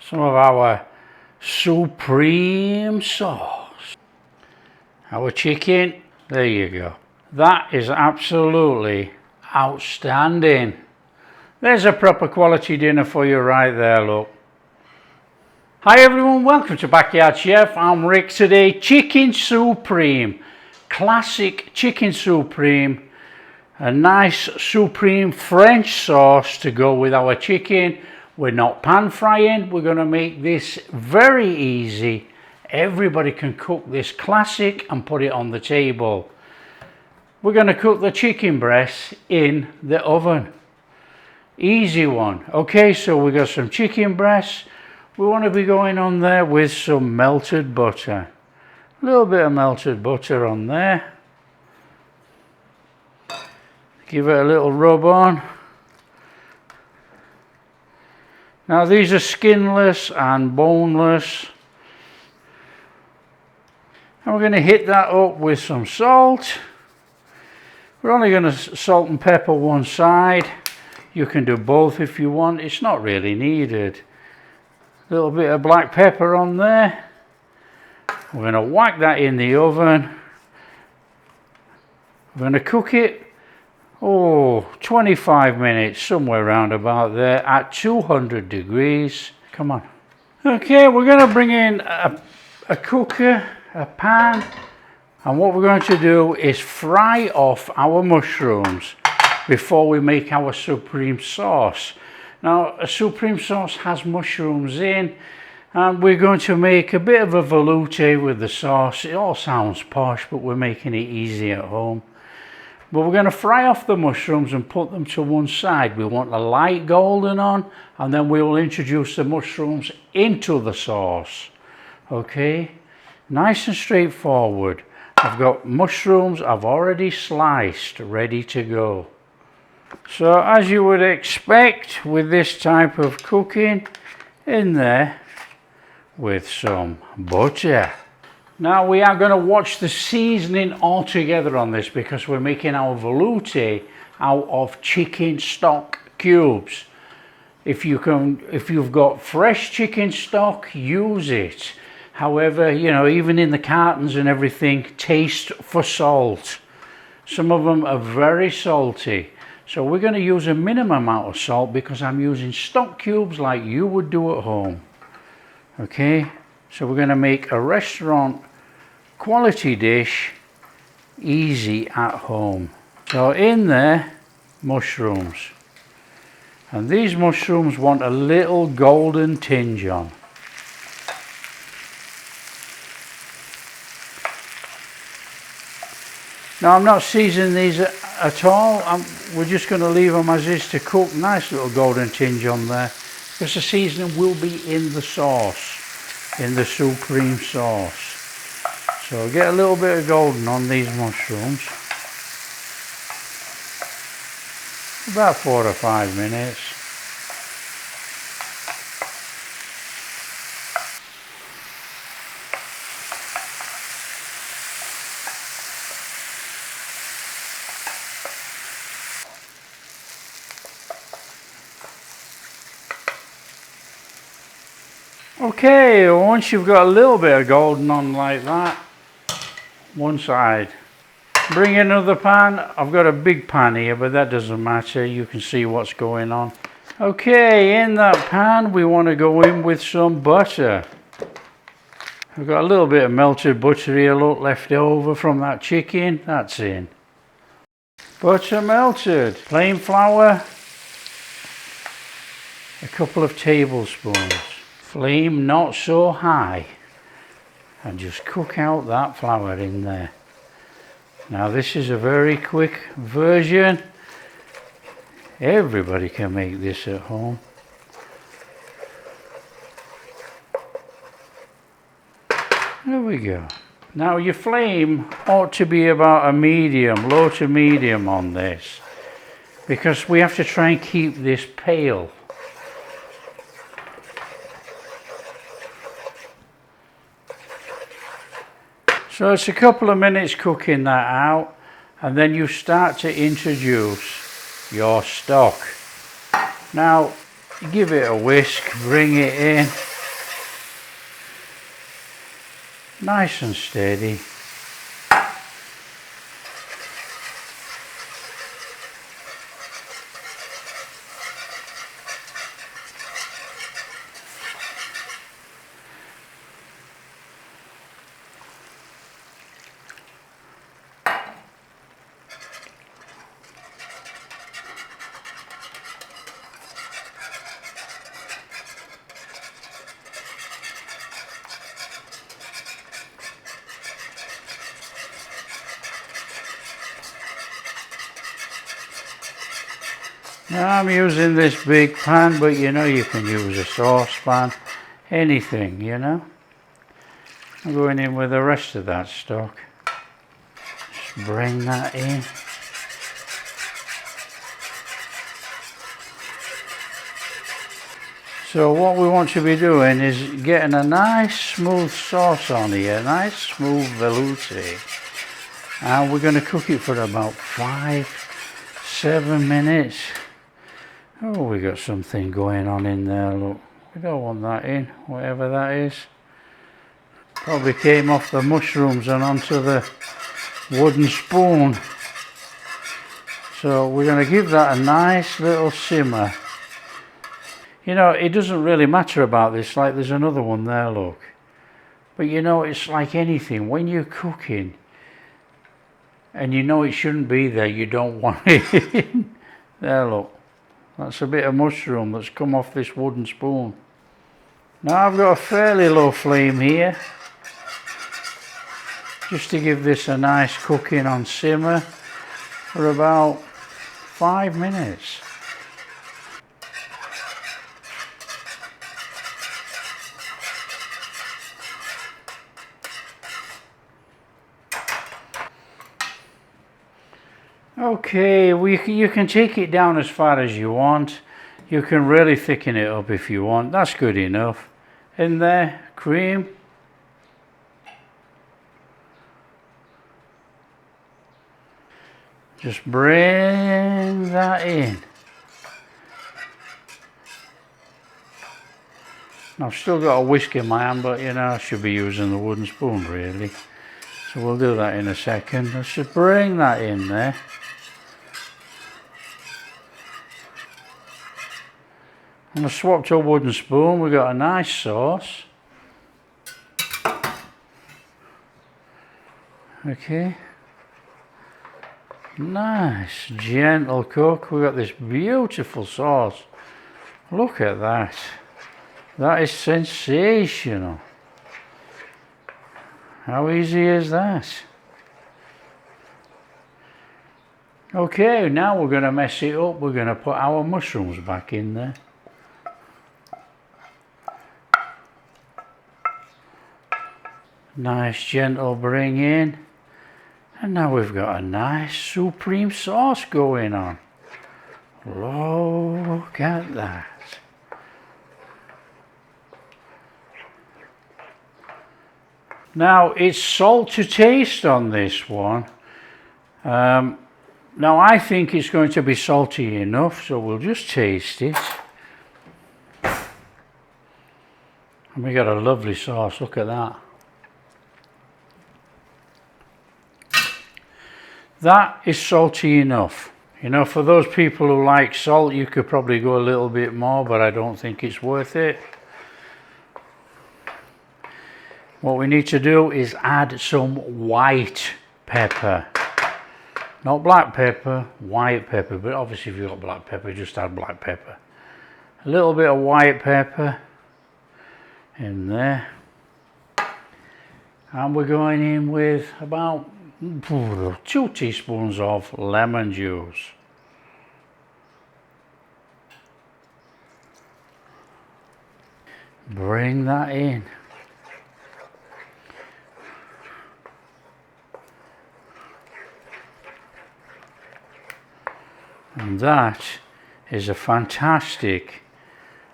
some of our supreme sauce. Our chicken, there you go. That is absolutely outstanding. There's a proper quality dinner for you right there, look. Hi everyone, welcome to Backyard Chef. I'm Rick. Today, Chicken Supreme. Classic Chicken Supreme. A nice Supreme French sauce to go with our chicken. We're not pan frying. We're going to make this very easy. Everybody can cook this classic and put it on the table. We're going to cook the chicken breast in the oven. Easy one. Okay, so we got some chicken breasts. We want to be going on there with some melted butter. A little bit of melted butter on there. Give it a little rub on. Now these are skinless and boneless. And we're going to hit that up with some salt. We're only going to salt and pepper one side. You can do both if you want. It's not really needed. A little bit of black pepper on there. We're going to whack that in the oven. We're going to cook it 25 minutes, somewhere around about there, at 200 degrees. Come on. Okay, we're going to bring in a cooker, a pan, and what we're going to do is fry off our mushrooms before we make our supreme sauce. Now, a supreme sauce has mushrooms in, and we're going to make a bit of a velouté with the sauce. It all sounds posh, but we're making it easy at home. But we're going to fry off the mushrooms and put them to one side. We want a light golden on, and then we will introduce the mushrooms into the sauce. Okay, nice and straightforward. I've got mushrooms I've already sliced, ready to go. So as you would expect with this type of cooking, in there with some butter. Now we are going to watch the seasoning all together on this because we're making our velouté out of chicken stock cubes. If you've got fresh chicken stock, use it. However, you know, even in the cartons and everything, taste for salt. Some of them are very salty. So we're going to use a minimum amount of salt because I'm using stock cubes like you would do at home. Okay, so we're going to make a restaurant quality dish easy at home. So in there, mushrooms. And these mushrooms want a little golden tinge on. Now I'm not seasoning these at all. We're just going to leave them as is to cook. Nice little golden tinge on there. Because the seasoning will be in the sauce, in the supreme sauce. So get a little bit of golden on these mushrooms. About 4 or 5 minutes. Okay, once you've got a little bit of golden on like that, one side. Bring in another pan. I've got a big pan here, but that doesn't matter. You can see what's going on. Okay, in that pan, we want to go in with some butter. I've got a little bit of melted butter here, look, left over from that chicken. That's in. Butter melted. Plain flour. A couple of tablespoons. Flame not so high. And just cook out that flour in there. Now this is a very quick version. Everybody can make this at home. There we go. Now your flame ought to be about a medium, low to medium on this, because we have to try and keep this pale. So it's a couple of minutes cooking that out, and then you start to introduce your stock. Now give it a whisk, bring it in, nice and steady. Now I'm using this big pan, but you know you can use a saucepan, anything, you know. I'm going in with the rest of that stock. Just bring that in. So what we want to be doing is getting a nice smooth sauce on here, nice smooth velouté. And we're going to cook it for about 5-7 minutes. Oh, we got something going on in there, look. We don't want that in, whatever that is. Probably came off the mushrooms and onto the wooden spoon. So we're going to give that a nice little simmer. You know, it doesn't really matter about this, like there's another one there, look. But you know, it's like anything, when you're cooking and you know it shouldn't be there, you don't want it in. There, look. That's a bit of mushroom that's come off this wooden spoon. Now I've got a fairly low flame here, just to give this a nice cooking on simmer for about 5 minutes. Okay, you can take it down as far as you want. You can really thicken it up if you want. That's good enough. In there, cream. Just bring that in. I've still got a whisk in my hand, but you know, I should be using the wooden spoon really. So we'll do that in a second. Let's just bring that in there. I'm going to swap to a wooden spoon. We've got a nice sauce. Okay. Nice, gentle cook. We've got this beautiful sauce. Look at that. That is sensational. How easy is that? Okay, now we're going to mess it up. We're going to put our mushrooms back in there. Nice gentle bring in, and now we've got a nice supreme sauce going on. Look at that. Now it's salt to taste on this one. Now I think it's going to be salty enough, so we'll just taste it. And we got a lovely sauce, look at that. That is salty enough. You know, for those people who like salt, you could probably go a little bit more, but I don't think it's worth it. What we need to do is add some white pepper. Not black pepper, white pepper, but obviously if you've got black pepper, just add black pepper. A little bit of white pepper in there. And we're going in with about 2 teaspoons of lemon juice. Bring that in. And that is a fantastic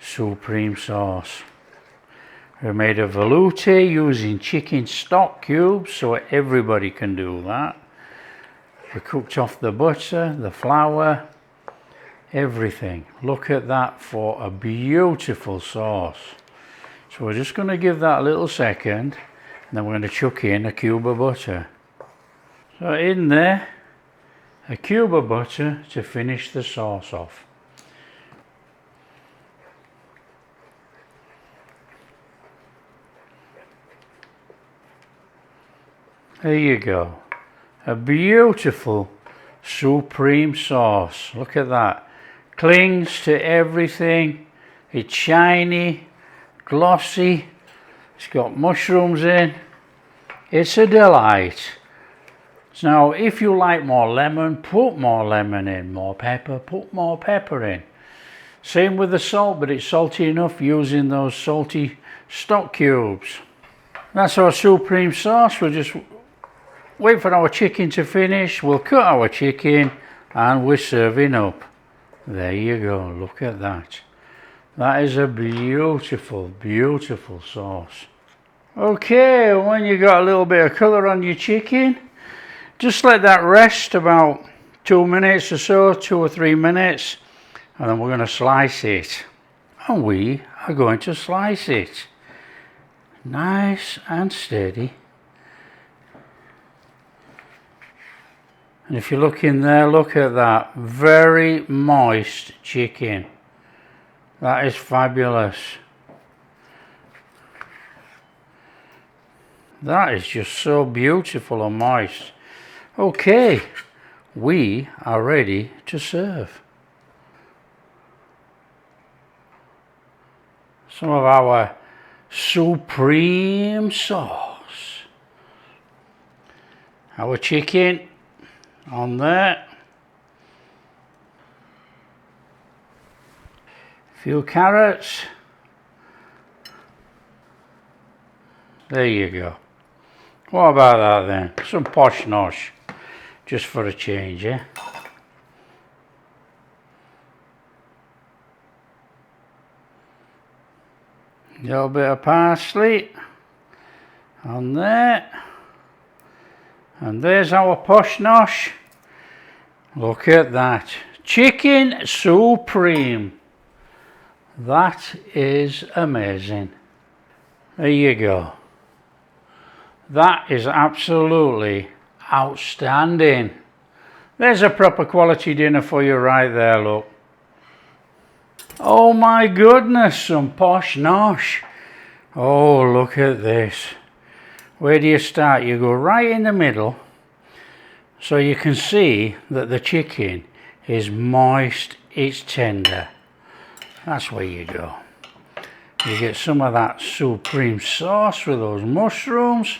supreme sauce. We made a velouté using chicken stock cubes, so everybody can do that. We cooked off the butter, the flour, everything. Look at that for a beautiful sauce. So we're just going to give that a little second. then we're going to chuck in a cube of butter. So in there, a cube of butter to finish the sauce off. There you go. A beautiful supreme sauce. Look at that. Clings to everything. It's shiny, glossy. It's got mushrooms in. It's a delight. Now, if you like more lemon, put more lemon in. More pepper, put more pepper in. Same with the salt, but it's salty enough using those salty stock cubes. That's our supreme sauce. We'll just wait for our chicken to finish. We'll cut our chicken and we're serving up. There you go. Look at that. That is a beautiful, beautiful sauce. Okay, when you got a little bit of colour on your chicken, just let that rest about 2 minutes or so, 2 or 3 minutes, and then we're going to slice it. And we are going to slice it. Nice and steady. And if you look in there, look at that. Very moist chicken. That is fabulous. That is just so beautiful and moist. Okay, we are ready to serve. Some of our supreme sauce. Our chicken on there. A few carrots. There you go. What about that then? Some posh nosh. Just for a change, eh? A little bit of parsley on there. And there's our posh nosh. Look at that. Chicken supreme. That is amazing. There you go. That is absolutely outstanding. There's a proper quality dinner for you right there, look. Oh my goodness, some posh nosh. Oh, look at this. Where do you start? You go right in the middle, so you can see that the chicken is moist, it's tender. That's where you go. You get some of that supreme sauce with those mushrooms.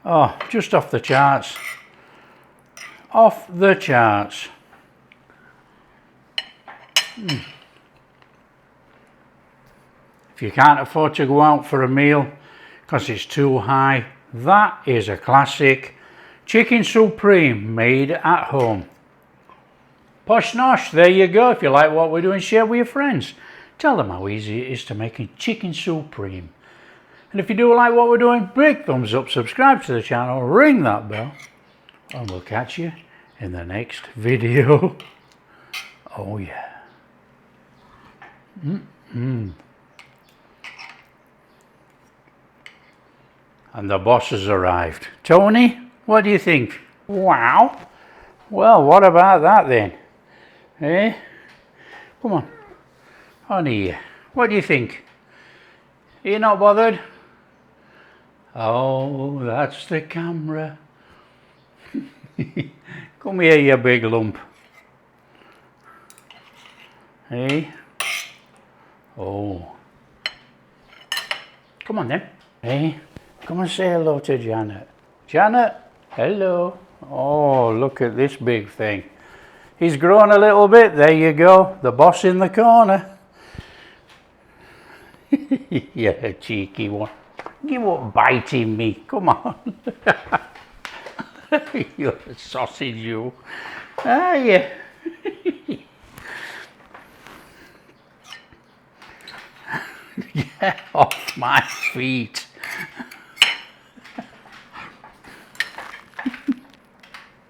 Oh, just off the charts. Off the charts. If you can't afford to go out for a meal because it's too high, that is a classic chicken supreme made at home. Posh nosh, there you go. If you like what we're doing, share with your friends. Tell them how easy it is to make a chicken supreme. And if you do like what we're doing, big thumbs up, subscribe to the channel, ring that bell, and we'll catch you in the next video. Oh yeah. And the boss has arrived. Tony, what do you think? Wow. Well, what about that then? Eh? Come on. Honey, what do you think? Are you not bothered? Oh, that's the camera. Come here, you big lump. Hey? Oh. Come on then. Hey? Come and say hello to Janet. Janet, hello. Oh, look at this big thing. He's grown a little bit. There you go. The boss in the corner. You're a cheeky one. You won't biting me. Come on. You're a sausage, you. Are you? Get off my feet.